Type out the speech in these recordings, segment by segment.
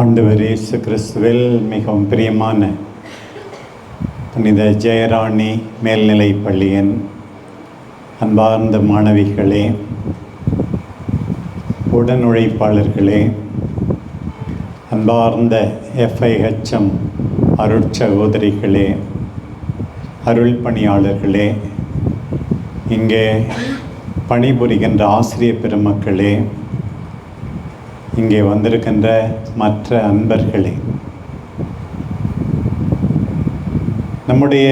ஆண்டவர் இயேசு கிறிஸ்துவில் மிகவும் பிரியமான புனித ஜெயராணி மேல்நிலைப் பள்ளியின் அன்பார்ந்த மாணவிகளே, உடனுழைப்பாளர்களே, அன்பார்ந்த FIHM அருட்சகோதரிகளே, அருள் பணியாளர்களே, இங்கே பணிபுரிகின்ற ஆசிரியர் பெருமக்களே, இங்கே வந்திருக்கின்ற மற்ற அன்பர்களே, நம்முடைய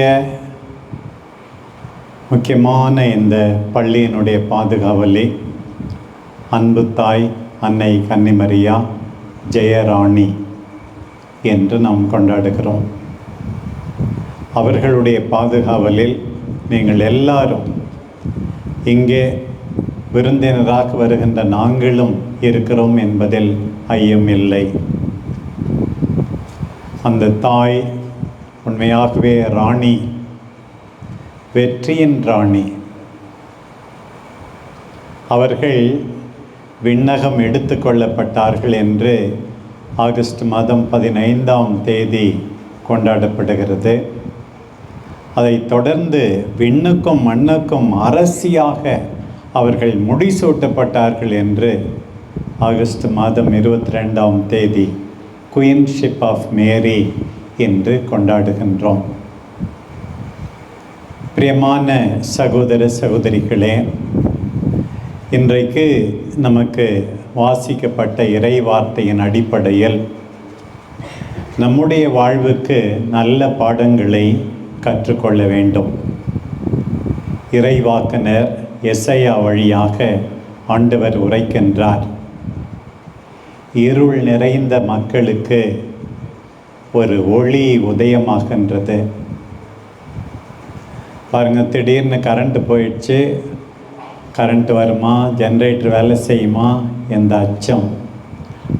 முக்கியமான இந்த பள்ளியினுடைய பாதுகாவலி அன்பு தாய் அன்னை கன்னிமரியா ஜெயராணி என்று நாம் கொண்டாடுகிறோம். அவர்களுடைய பாதுகாவலில் நீங்கள் எல்லாரும் இங்கே விருந்தினராக வருகின்ற நாங்களும் இருக்கிறோம் என்பதில் ஐயமில்லை. அந்த தாய் உண்மையாகவே ராணி, வெற்றியின் ராணி. அவர்கள் விண்ணகம் எடுத்து கொள்ளப்பட்டார்கள் என்று ஆகஸ்ட் மாதம் 15ஆம் தேதி கொண்டாடப்படுகிறது. அதைத் தொடர்ந்து விண்ணுக்கும் மண்ணுக்கும் அரசியாக அவர்கள் முடிசூட்டப்பட்டார்கள் என்று ஆகஸ்ட் மாதம் 22ஆம் தேதி குயின்ஷிப் ஆஃப் மேரி என்று கொண்டாடுகின்றோம். பிரியமான சகோதர சகோதரிகளே, இன்றைக்கு நமக்கு வாசிக்கப்பட்ட இறை வார்த்தையின் அடிப்படையில் நம்முடைய வாழ்வுக்கு நல்ல பாடங்களை கற்றுக்கொள்ள வேண்டும். இறைவாக்கினர் எசையா வழியாக ஆண்டவர் உரைக்கின்றார். இருள் நிறைந்த மக்களுக்கு ஒரு ஒளி உதயமாகின்றது. பாருங்கள், திடீர்னு கரண்ட்டு போயிடுச்சு, கரண்ட் வருமா, ஜென்ரேட்டர் வேலை செய்யுமா என்ற அச்சம்.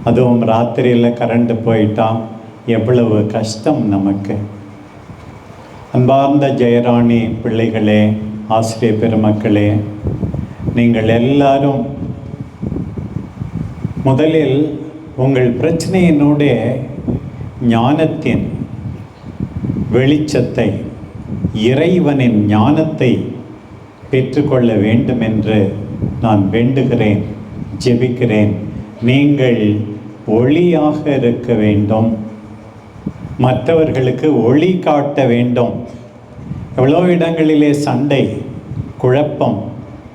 அதுவும் ராத்திரியில் கரண்ட்டு போயிட்டா எவ்வளவு கஷ்டம் நமக்கு. அன்பார்ந்த ஜெயராணி பிள்ளைகளே, ஆசிரியர் பெருமக்களே, நீங்கள் எல்லாரும் முதலில் உங்கள் பிரச்சனையினுடைய ஞானத்தின் வெளிச்சத்தை, இறைவனின் ஞானத்தை பெற்றுக்கொள்ள வேண்டும் என்று நான் வேண்டுகிறேன், ஜெபிக்கிறேன். நீங்கள் ஒளியாக இருக்க வேண்டும், மற்றவர்களுக்கு ஒளி காட்ட வேண்டும். எவ்வளோ இடங்களிலே சண்டை, குழப்பம்,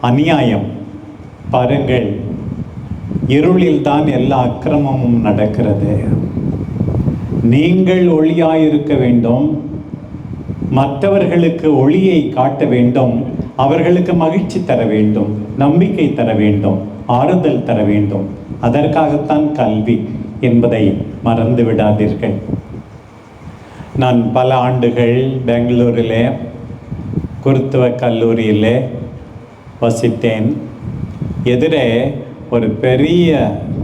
அநியாயம். பாருங்கள், இருளில்தான் எல்லா அக்கிரமமும் நடக்கிறது. நீங்கள் ஒளியாயிருக்க வேண்டும், மற்றவர்களுக்கு ஒளியை காட்ட வேண்டும், அவர்களுக்கு மகிழ்ச்சி தர வேண்டும், நம்பிக்கை தர வேண்டும், ஆறுதல் தர வேண்டும். அதற்காகத்தான் கல்வி என்பதை மறந்து விடாதீர்கள். நான் பல ஆண்டுகள் பெங்களூரிலே குருத்துவ கல்லூரியிலே வசித்தேன். எதிரே ஒரு பெரிய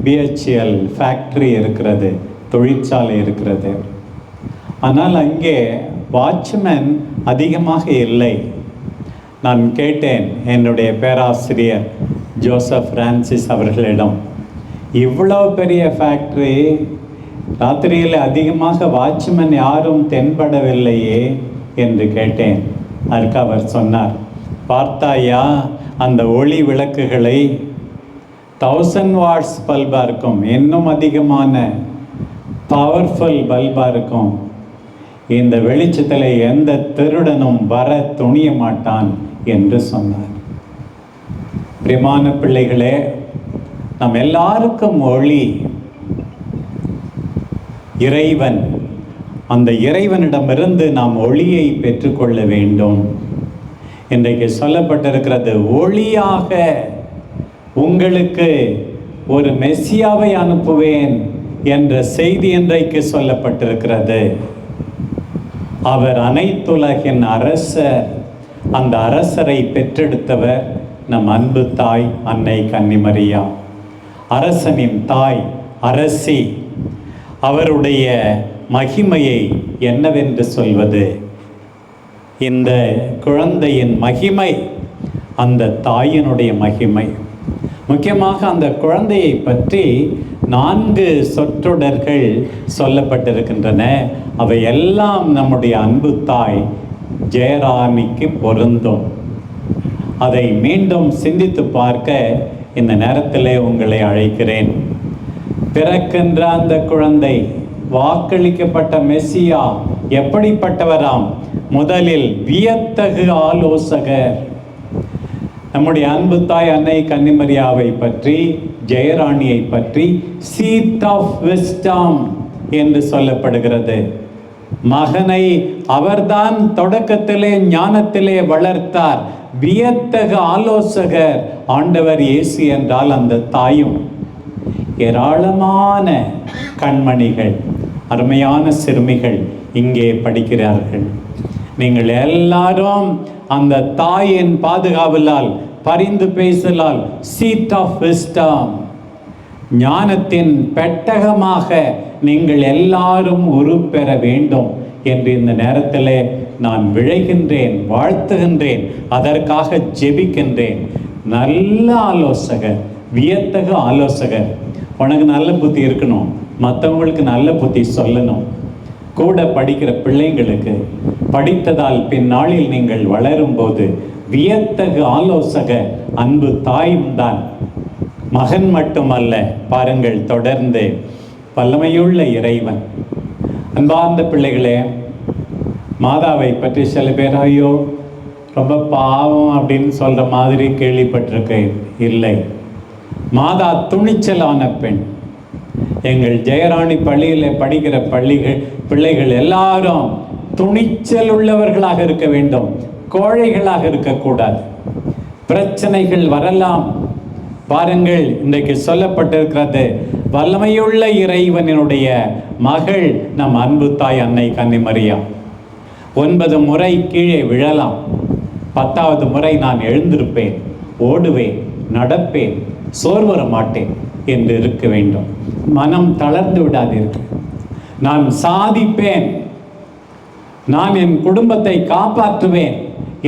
BHEL ஃபேக்ட்ரி இருக்கிறது, தொழிற்சாலை இருக்கிறது. ஆனால் அங்கே வாட்ச்மேன் அதிகமாக இல்லை. நான் கேட்டேன் என்னுடைய பேராசிரியர் ஜோசப் பிரான்சிஸ் அவர்களிடம், இவ்வளோ பெரிய ஃபேக்ட்ரி, ராத்திரியில் அதிகமாக வாட்ச்மேன் யாரும் தென்படவில்லையே என்று கேட்டேன். அதற்கு அவர் சொன்னார், பார்த்தாயா அந்த ஒளி விளக்குகளை, 1000 வாட்ஸ் பல்பாக இருக்கும், இன்னும் அதிகமான பவர்ஃபுல் பல்பாக இருக்கும். இந்த வெளிச்சத்தில் எந்த திருடனும் வர துணிய மாட்டான் என்று சொன்னார். பிரியமான பிள்ளைகளே, நம் எல்லாருக்கும் ஒளி இறைவன். அந்த இறைவனிடமிருந்து நாம் ஒளியை பெற்றுக்கொள்ள வேண்டும். இன்றைக்கு சொல்லப்பட்டிருக்கிறது, ஒளியாக உங்களுக்கு ஒரு மெசியாவை அனுப்புவேன் என்ற செய்தி இன்றைக்கு சொல்லப்பட்டிருக்கிறது. அவர் அனைத்துலகின் அரசர். அந்த அரசரை பெற்றெடுத்தவர் நம் அன்பு தாய் அன்னை கன்னிமரியா, அரசனின் தாய், அரசி. அவருடைய மகிமையை என்னவென்று சொல்வது? இந்த குழந்தையின் மகிமை, அந்த தாயினுடைய மகிமை. முக்கியமாக அந்த குழந்தையை பற்றி 4 சொற்றொடர்கள் சொல்லப்பட்டிருக்கின்றன. அவை எல்லாம் நம்முடைய அன்பு தாய் ஜெயராணிக்கு பொருந்தும். அதை மீண்டும் சிந்தித்து பார்க்க இந்த நேரத்திலே உங்களை அழைக்கிறேன். பிறக்கின்ற அந்த குழந்தை, வாக்களிக்கப்பட்ட மெசியா எப்படிப்பட்டவராம்? முதலில் வியத்தகு ஆலோசகர். நம்முடைய அன்பு தாய் அன்னை கன்னிமரியாவை பற்றி, ஜெயராணியை பற்றி சீட் ஆஃப் விஸ்டம் என்று சொல்லப்படுகிறது. மகனை அவர்தான் தொடக்கத்திலே ஞானத்திலே வளர்த்தார். வியத்தகு ஆலோசகர் ஆண்டவர் இயேசு என்றால் அந்த தாயும். ஏராளமான கண்மணிகள், அருமையான சிறுமிகள் இங்கே படிக்கிறார்கள். நீங்கள் எல்லாரும் அந்த தாயின் பாதுகாவலால், பரிந்து பேசலால், சீட் ஆஃப் விஸ்டம், ஞானத்தின் பெட்டகமாக நீங்கள் எல்லாரும் உருப்பெற வேண்டும் என்று இந்த நேரத்தில் நான் விழைகின்றேன், வாழ்த்துகின்றேன், அதற்காக ஜெபிக்கின்றேன். நல்ல ஆலோசகர், வியத்தகு ஆலோசகர். உனக்கு நல்ல புத்தி இருக்கணும், மற்றவங்களுக்கு நல்ல புத்தி சொல்லணும். கூட படிக்கிற பிள்ளைங்களுக்கு படித்ததால் பின்னாளில் நீங்கள் வளரும்போது வியத்தகு ஆலோசகர் அன்பு தாயும் தான். மகன் மட்டுமல்ல, பாருங்கள், தொடர்ந்து வல்லமையுள்ள இறைவன். அன்பார்ந்த பிள்ளைகளே, மாதாவை பற்றி சில பேர் ஐயோ ரொம்ப பாவம் அப்படின்னு சொல்கிற மாதிரி கேள்விப்பட்டிருக்கேன். இல்லை, மாதா துணிச்சலான பெண். எங்கள் ஜெயராணி பள்ளியில் படிக்கிற பிள்ளைகள் எல்லாரும் துணிச்சல் உள்ளவர்களாக இருக்க வேண்டும், கோழைகளாக இருக்கக்கூடாது. பிரச்சனைகள் வரலாம். பாருங்கள், இன்றைக்கு சொல்லப்பட்டிருக்கிறது, வல்லமையுள்ள இறைவனுடைய மகள் நம் அன்பு தாய் அன்னை கன்னிமரியா. 9 முறை கீழே விழலாம், 10வது முறை நான் எழுந்திருப்பேன், ஓடுவேன், நடப்பேன், சோர்வர மாட்டேன் என்று இருக்க வேண்டும். மனம் தளர்ந்து விடாதீர்கள். நான் சாதிப்பேன், நான் என் குடும்பத்தை காப்பாற்றுவேன்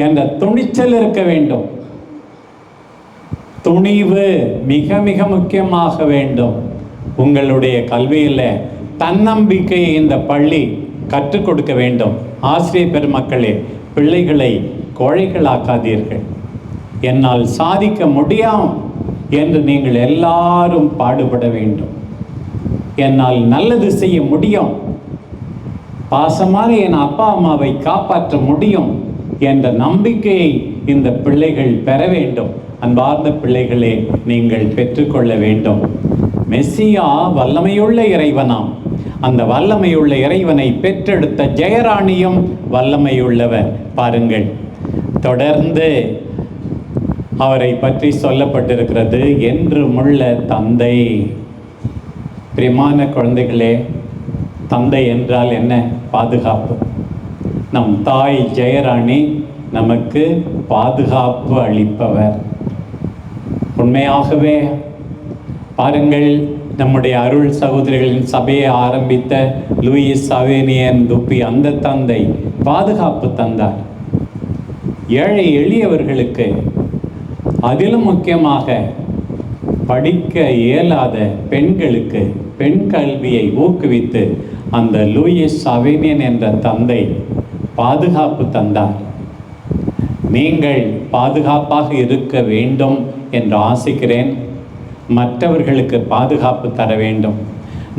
என்ற துணிச்சல் இருக்க வேண்டும். துணிவு மிக மிக முக்கியமாக வேண்டும். உங்களுடைய கல்வியில் தன்னம்பிக்கையை இந்த பள்ளி கற்றுக் கொடுக்க வேண்டும். ஆசிரியர் பெருமக்களே, பிள்ளைகளை கோழைகளாக்காதீர்கள். என்னால் சாதிக்க முடியும் என்று நீங்கள் எல்லாரும் பாடுபட வேண்டும். என்னால் நல்லது செய்ய முடியும், பாசமான என் அப்பா அம்மாவை காப்பாற்ற முடியும் என்ற நம்பிக்கையை இந்த பிள்ளைகள் பெற வேண்டும். அன்பார்ந்த பிள்ளைகளே, நீங்கள் பெற்றுக்கொள்ள வேண்டும். மெஸ்ஸியா வல்லமையுள்ள இறைவனாம். அந்த வல்லமையுள்ள இறைவனை பெற்றெடுத்த ஜெயராணியும் வல்லமையுள்ளவர். பாருங்கள், தொடர்ந்து அவரை பற்றி சொல்லப்பட்டிருக்கிறது, என்றுமுள்ள தந்தை. பிரியமான குழந்தைகளே, தந்தை என்றால் என்ன? பாதுகாப்பு. நம் தாய் ஜெயராணி நமக்கு பாதுகாப்பு அளிப்பவர். உண்மையாகவே பாருங்கள், நம்முடைய அருள் சகோதரிகளின் சபையை ஆரம்பித்த லூயிஸ் சவேனியன் துப்பி, அந்த தந்தை பாதுகாப்பு தந்தார். ஏழை எளியவர்களுக்கு, அதிலும் முக்கியமாக படிக்க இயலாத பெண்களுக்கு பெண் கல்வியை ஊக்குவித்து அந்த லூயிஸ் சவேனியன் என்ற தந்தை பாதுகாப்பு தந்தார். நீங்கள் பாதுகாப்பாக இருக்க வேண்டும் என்று ஆசிக்கிறேன். மற்றவர்களுக்கு பாதுகாப்பு தர வேண்டும்.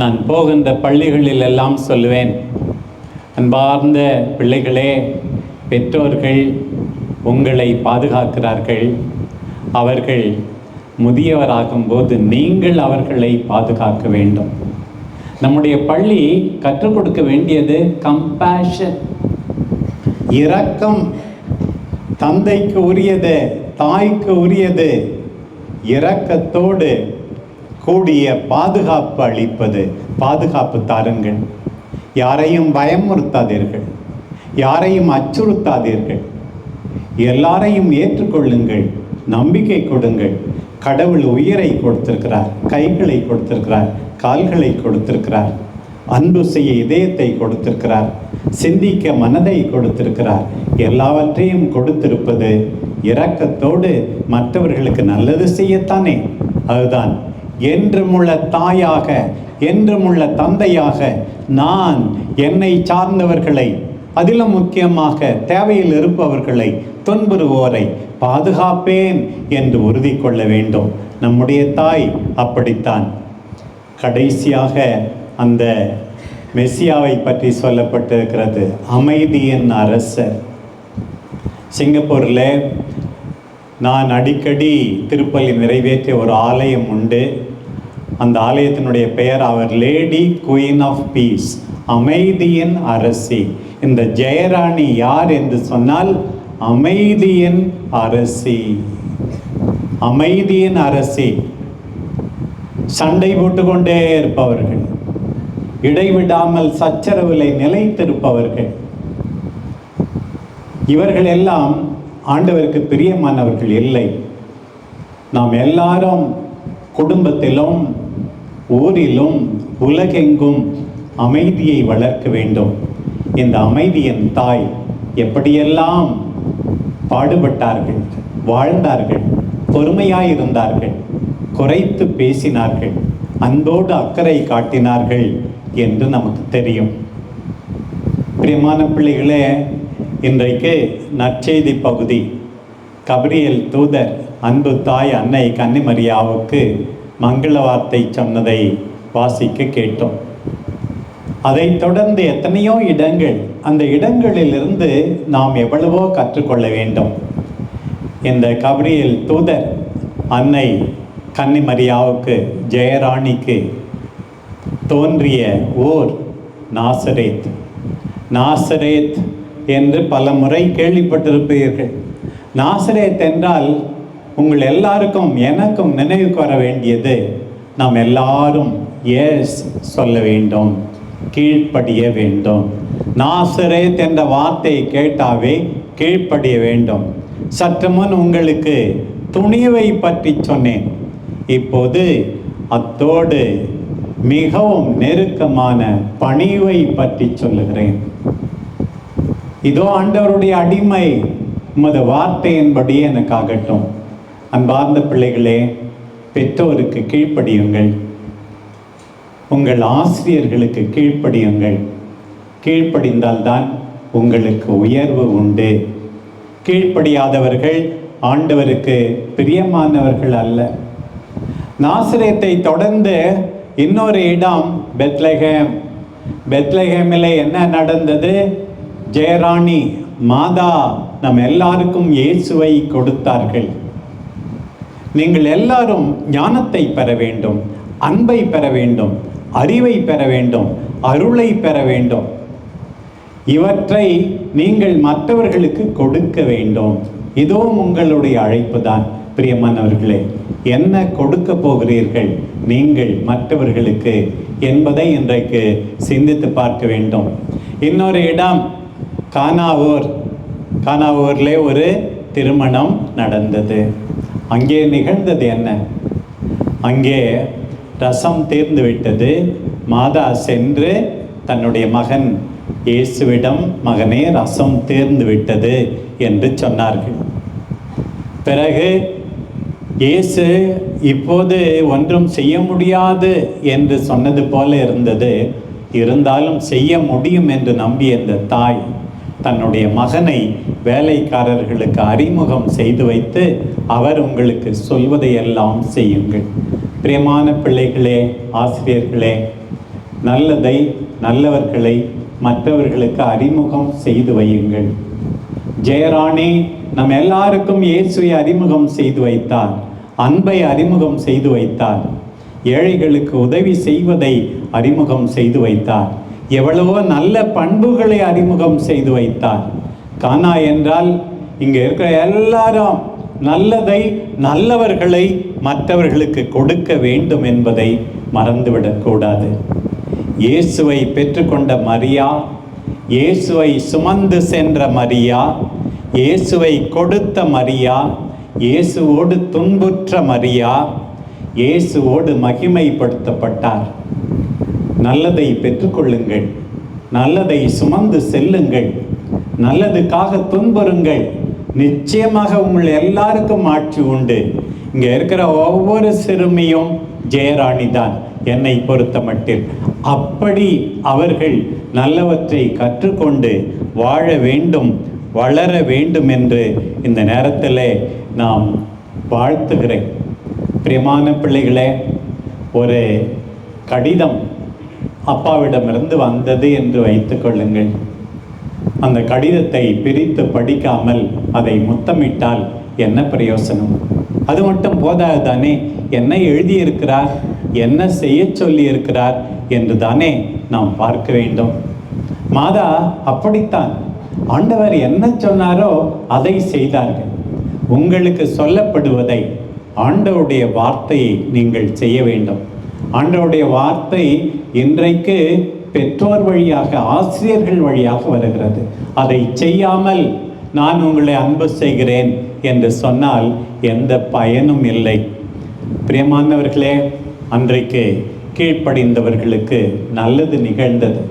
நான் போகின்ற பள்ளிகளில் எல்லாம் சொல்லுவேன், அன்பார்ந்த பிள்ளைகளே, பெற்றோர்கள் உங்களை பாதுகாக்கிறார்கள். அவர்கள் முதியவராகும்போது நீங்கள் அவர்களை பாதுகாக்க வேண்டும். நம்முடைய பள்ளி கற்றுக் கொடுக்க வேண்டியது கம்பேஷன், இரக்கம். தந்தைக்கு உரியது, தாய்க்கு உரியது. இரக்கத்தோடு கூடிய பாதுகாப்பு அளிப்பது. பாதுகாப்பு தாருங்கள். யாரையும் பயமுறுத்தாதீர்கள், யாரையும் அச்சுறுத்தாதீர்கள். எல்லாரையும் ஏற்றுக்கொள்ளுங்கள், நம்பிக்கை கொடுங்கள். கடவுள் உயிரை கொடுத்திருக்கிறார், கைகளை கொடுத்திருக்கிறார், கால்களை கொடுத்திருக்கிறார், அன்பு செய்ய இதயத்தை கொடுத்திருக்கிறார், சிந்திக்க மனதை கொடுத்திருக்கிறார். எல்லாவற்றையும் கொடுத்திருப்பது இரக்கத்தோடு மற்றவர்களுக்கு நல்லது செய்யத்தானே. அதுதான் என்றுமுள்ள தாயாக, என்றுமுள்ள தந்தையாக நான் என்னை சார்ந்தவர்களை, அதிலும் முக்கியமாக தேவையில் இருப்பவர்களை, துன்புறுவோரை பாதுகாப்பேன் என்று உறுதி கொள்ள வேண்டும். நம்முடைய தாய் அப்படித்தான். கடைசியாக அந்த மெசியாவை பற்றி சொல்லப்பட்டிருக்கிறது, அமைதியின் அரசர். சிங்கப்பூரில் நான் அடிக்கடி திருப்பலி நிறைவேற்றிய ஒரு ஆலயம் உண்டு. அந்த ஆலயத்தினுடைய பெயர் அவர் லேடி குயின் ஆஃப் பீஸ், அமைதியின் அரசி. இந்த ஜெயராணி யார் என்று சொன்னால் அமைதியின் அரசி. அமைதியின் அரசி. சண்டை போட்டுக்கொண்டே இருப்பவர்கள், இடைவிடாமல் சச்சரவிலை நிலைத்திருப்பவர்கள், இவர்கள் எல்லாம் ஆண்டவருக்கு பிரியமானவர்கள் இல்லை. நாம் எல்லாரும் குடும்பத்திலும் ஊரிலும் உலகெங்கும் அமைதியை வளர்க்க வேண்டும். இந்த அமைதியின் தாய் எப்படியெல்லாம் பாடுபட்டார்கள், வாழ்ந்தார்கள், பொறுமையாயிருந்தார்கள், குறைத்து பேசினார்கள், அன்போடு அக்கறை காட்டினார்கள் என்று நமக்கு தெரியும். பிரியமான பிள்ளைகளே, இன்றைக்கு நற்செய்தி பகுதி கபிரியேல் தூதர் அன்பு தாய் அன்னை கன்னிமரியாவுக்கு மங்கள வார்த்தை சொன்னதை வாசிக்க கேட்டோம். அதைத் தொடர்ந்து எத்தனையோ இடங்கள், அந்த இடங்களிலிருந்து நாம் எவ்வளவோ கற்றுக்கொள்ள வேண்டும். இந்த கபிரியேல் தூதர் அன்னை கன்னிமரியாவுக்கு, ஜெயராணிக்கு தோன்றிய ஊர் நாசரேத். நாசரேத் என்று பல முறை கேள்விப்பட்டிருப்பீர்கள். நாசரேத் என்றால் உங்கள் எல்லாருக்கும் எனக்கும் நினைவுக்கு வர வேண்டியது, நாம் எல்லாரும் எஸ் சொல்ல வேண்டும், கீழ்ப்படிய வேண்டும். நாசரேத் என்ற வார்த்தையை கேட்டாவே கீழ்ப்படிய வேண்டும். சற்று முன் உங்களுக்கு துணிவை பற்றி சொன்னேன். இப்போது அத்தோடு மிகவும் நெருக்கமான பணிவை பற்றி சொல்லுகிறேன். இதோ ஆண்டவருடைய அடிமை, உமது வார்த்தையின்படி எனக்கு ஆகட்டும். அன்பார்ந்த பிள்ளைகளே, பெற்றோருக்கு கீழ்ப்படியுங்கள், உங்கள் ஆசிரியர்களுக்கு கீழ்ப்படியுங்கள். கீழ்ப்படிந்தால்தான் உங்களுக்கு உயர்வு உண்டு. கீழ்ப்படியாதவர்கள் ஆண்டவருக்கு பிரியமானவர்கள் அல்ல. நாசரேத்தை தொடர்ந்து இன்னொரு இடம் பெத்லகேம். பெத்லகேமில் என்ன நடந்தது? ஜெயராணி மாதா நம் எல்லாருக்கும் இயேசுவை கொடுத்தார்கள். நீங்கள் எல்லாரும் ஞானத்தை பெற வேண்டும், அன்பை பெற வேண்டும், அறிவை பெற வேண்டும், அருளை பெற வேண்டும். இவற்றை நீங்கள் மற்றவர்களுக்கு கொடுக்க வேண்டும். இதுவும் உங்களுடைய அழைப்பு தான். பிரியமானவர்களே, என்ன கொடுக்க போகிறீர்கள் நீங்கள் மற்றவர்களுக்கு என்பதை இன்றைக்கு சிந்தித்து பார்க்க வேண்டும். இன்னொரு இடம் கானாவூர். கானாவூரில் ஒரு திருமணம் நடந்தது. அங்கே நிகழ்ந்தது என்ன? அங்கே ரசம் தீர்ந்து விட்டது. மாதா சென்று தன்னுடைய மகன் இயேசுவிடம், மகனே ரசம் தீர்ந்து விட்டது என்று சொன்னார்கள். பிறகு இயேசு இப்போது ஒன்றும் செய்ய முடியாது என்று சொன்னது போல இருந்தது. இருந்தாலும் செய்ய முடியும் என்று நம்பிய இந்த தாய் தன்னுடைய மகனை வேலைக்காரர்களுக்கு அறிமுகம் செய்து வைத்து, அவர் உங்களுக்கு சொல்வதையெல்லாம் செய்யுங்கள். பிரியமான பிள்ளைகளே, ஆசிரியர்களே, நல்லதை, நல்லவர்களை மற்றவர்களுக்கு அறிமுகம் செய்து வையுங்கள். ஜெயராணி நம் எல்லாருக்கும் இயேசுவை அறிமுகம் செய்து வைத்தார், அன்பை அறிமுகம் செய்து வைத்தார், ஏழைகளுக்கு உதவி செய்வதை அறிமுகம் செய்து வைத்தார், எவ்வளவோ நல்ல பண்புகளை அறிமுகம் செய்து வைத்தார். கானா என்றால் இங்கே இருக்கிற எல்லாரும் நல்லதை, நல்லவர்களை மற்றவர்களுக்கு கொடுக்க வேண்டும் என்பதை மறந்துவிடக்கூடாது. இயேசுவை பெற்றுக்கொண்ட மரியா, இயேசுவை சுமந்து சென்ற மரியா, இயேசுவை கொடுத்த மரியா, இயேசுவோடு துன்புற்ற மரியா, இயேசுவோடு மகிமைப்படுத்தப்பட்டார். நல்லதை பெற்றுக்கொள்ளுங்கள், நல்லதை சுமந்து செல்லுங்கள், நல்லதுக்காக துன்புறுங்கள். நிச்சயமாக உங்கள் எல்லாருக்கும் ஆட்சி உண்டு. இங்கே இருக்கிற ஒவ்வொரு சிறுமியும் ஜெயராணி தான் என்னை பொறுத்த மட்டில். அப்படி அவர்கள் நல்லவற்றை கற்றுக்கொண்டு வாழ வேண்டும், வளர வேண்டும் என்று இந்த நேரத்தில் நாம் வாழ்த்துகிறேன். பிரியமான பிள்ளைகளே, ஒரு கடிதம் அப்பாவிடமிருந்து வந்தது என்று வைத்துக் கொள்ளுங்கள். அந்த கடிதத்தை பிரித்து படிக்காமல் அதை முத்தமிட்டால் என்ன பிரயோசனம்? அது மட்டும் போதாது தானே, என்ன எழுதியிருக்கிறார், என்ன செய்ய சொல்லி இருக்கிறார் என்று தானே நாம் பார்க்க வேண்டும். மாதா அப்படித்தான், ஆண்டவர் என்ன சொன்னாரோ அதை செய்தார்கள். உங்களுக்கு சொல்லப்படுவதை, ஆண்டவருடைய வார்த்தையை நீங்கள் செய்ய வேண்டும். ஆண்டவருடைய வார்த்தை இன்றைக்கு பெற்றோர் வழியாக, ஆசிரியர்கள் வழியாக வருகிறது. அதை செய்யாமல் நான் உங்களை அன்பு செய்கிறேன் என்று சொன்னால் எந்த பயனும் இல்லை. பிரியமானவர்களே, அன்றைக்கு கீழ்ப்படிந்தவர்களுக்கு நல்லது நிகழ்ந்தது.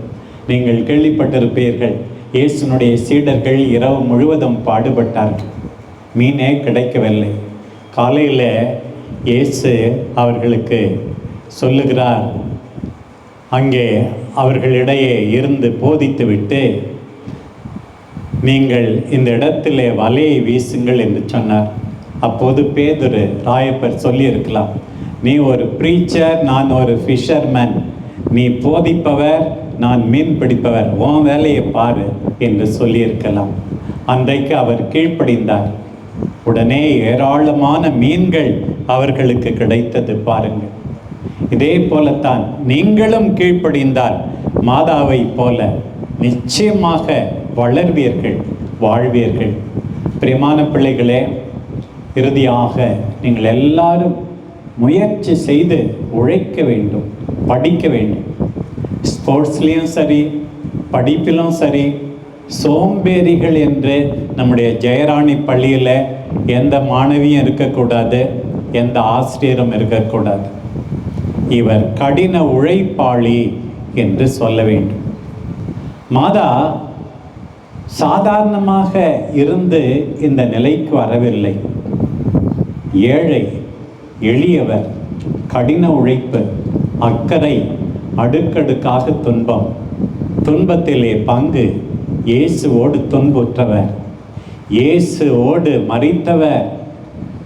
நீங்கள் கேள்விப்பட்டிருப்பீர்கள், இயேசுனுடைய சீடர்கள் இரவு முழுவதும் பாடுபட்டார்கள். மீனே கிடைக்கவில்லை. காலையில் இயேசு அவர்களுக்கு சொல்லுகிறார், அங்கே அவர்களிடையே இருந்து போதித்துவிட்டு நீங்கள் இந்த இடத்திலே வலையை வீசுங்கள் என்று சொன்னார். அப்போது பேதுரு ராயப்பர் சொல்லியிருக்கலாம், நீ ஒரு ப்ரீச்சர், நான் ஒரு ஃபிஷர்மேன், நீ போதிப்பவர், நான் மீன் பிடிப்பவர், உன் வேலையை பாரு என்று சொல்லியிருக்கலாம். அன்றைக்கு அவர் கீழ்ப்படிந்தார். உடனே ஏராளமான மீன்கள் அவர்களுக்கு கிடைத்தது. பாருங்கள், இதே போலத்தான் நீங்களும் கீழ்ப்படிந்தால் மாதாவை போல நிச்சயமாக வளர்வீர்கள், வாழ்வீர்கள். பிரியமான பிள்ளைகளே, இறுதியாக நீங்கள் எல்லாரும் முயற்சி செய்து உழைக்க வேண்டும், படிக்க வேண்டும். ஸ்போர்ட்ஸ்லேயும் சரி, படிப்பிலும் சரி, சோம்பேறிகள் என்று நம்முடைய ஜெயராணி பள்ளியில் எந்த மாணவியும் இருக்கக்கூடாது, எந்த ஆசிரியரும் இருக்கக்கூடாது. இவர் கடின உழைப்பாளி என்று சொல்ல வேண்டும். மாதா சாதாரணமாக இருந்து இந்த நிலைக்கு வரவில்லை. ஏழை, எளியவர், கடின உழைப்பு, அக்கறை, அடுக்கடுக்காக துன்பம், துன்பத்திலே பங்கு, இயேசுவோடு துன்புற்றவர், இயேசுவோடு மரித்தவர்,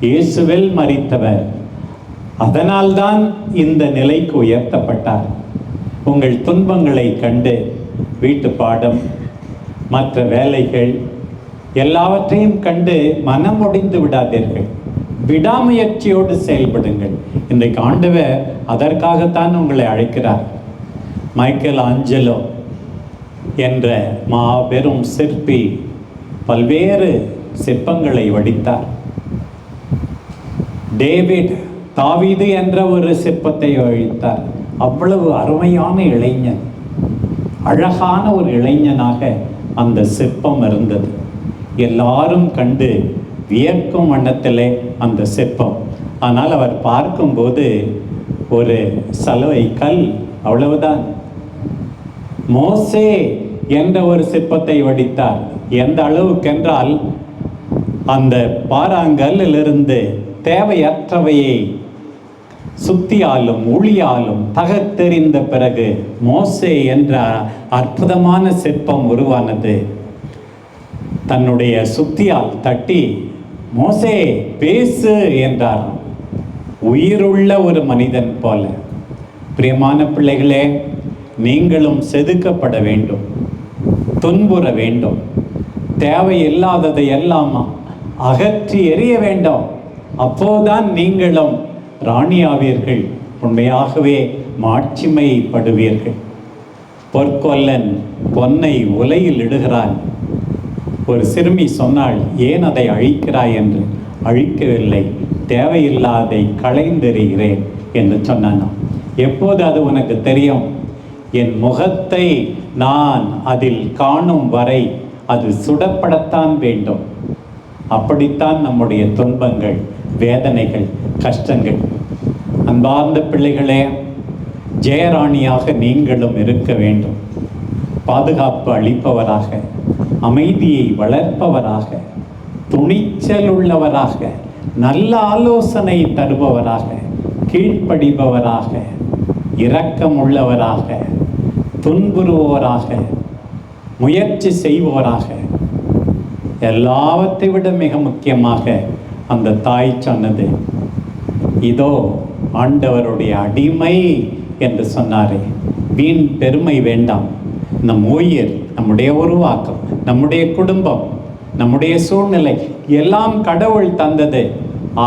இயேசுவில் மரித்தவர். அதனால்தான் இந்த நிலைக்கு உயர்த்தப்பட்டார். உங்கள் துன்பங்களை கண்டு வீட்டு பாடம், மற்ற வேலைகள் எல்லாவற்றையும் கண்டு மனம் ஒடிந்து விடாதீர்கள். விடாமுயற்சியோடு செயல்படுங்கள். இன்றைக்கு ஆண்டவர் அதற்காகத்தான் உங்களை அழைக்கிறார். மைக்கேல் ஆஞ்சலோ என்ற மாபெரும் சிற்பி பல்வேறு சிற்பங்களை வடித்தார். டேவிட், தாவீது என்ற ஒரு சிற்பத்தை வடித்தார். அவ்வளவு அருமையான இளைஞன், அழகான ஒரு இளைஞனாக அந்த சிற்பம் இருந்தது. எல்லாரும் கண்டு வியக்கும் வண்ணத்திலே அந்த சிற்பம். ஆனால் அவர் பார்க்கும்போது ஒரு சலவை கல், அவ்வளவுதான். மோசே என்ற ஒரு சிற்பத்தை வடித்தார். எந்த அளவுக்கென்றால் அந்த பாறாங்கல்லிலிருந்து தேவையற்றவையை சுத்தியாலும் உளியாலும் தகர்த்தெறிந்த பிறகு மோசே என்ற அற்புதமான சிற்பம் உருவானது. தன்னுடைய சுத்தியால் தட்டி, மோசே பேசு என்றார். உயிருள்ள ஒரு மனிதன் போல. பிரியமான பிள்ளைகளே, நீங்களும் செதுக்கப்பட வேண்டும், துன்புற வேண்டும், தேவையில்லாததை எல்லாம் அகற்றி எறிய வேண்டும். அப்போதான் நீங்களும் ராணியாவீர்கள், உண்மையாகவே மாட்சிமைப்படுவீர்கள். பொற்கொல்லன் பொன்னை உலையில் இடுகிறான். ஒரு சிறுமி சொன்னாள், ஏன் அதை அழிக்கிறாய் என்று. அழிக்கவில்லை, தேவையில்லாதை களைந்தெறிகிறேன் என்று சொன்னான். எப்போது அது உனக்கு தெரியும்? என் முகத்தை நான் அதில் காணும் வரை அது சுடப்படத்தான் வேண்டும். அப்படித்தான் நம்முடைய துன்பங்கள், வேதனைகள், கஷ்டங்கள். அன்பார்ந்த பிள்ளைகளே, ஜெயராணியாக நீங்களும் இருக்க வேண்டும். பாதுகாப்பு அளிப்பவராக, அமைதியை வளர்ப்பவராக, துணிச்சல் உள்ளவராக, நல்ல ஆலோசனை தருபவராக, கீழ்ப்படிபவராக, இரக்கமுள்ளவராக, துன்புறுவோராக, முயற்சி செய்வோராக, எல்லாவற்றை விட மிக முக்கியமாக அந்த தாய் சொன்னது, இதோ ஆண்டவருடைய அடிமை என்று சொன்னாரே. வீண் பெருமை வேண்டாம். நம் உயிர், நம்முடைய உருவாக்கம், நம்முடைய குடும்பம், நம்முடைய சூழ்நிலை எல்லாம் கடவுள் தந்தது.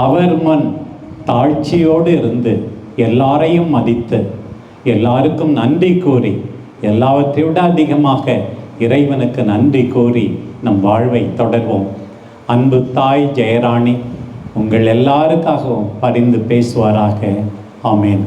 அவர் முன் தாழ்ச்சியோடு இருந்து எல்லாரையும் மதித்து எல்லாருக்கும் நன்றி கூறி, எல்லாவற்றை விட அதிகமாக இறைவனுக்கு நன்றி கூறி நம் வாழ்வை தொடர்வோம். அன்பு தாய் ஜெயராணி உங்கள் எல்லாருக்காகவும் பரிந்து பேசுவாராக. ஆமேன்.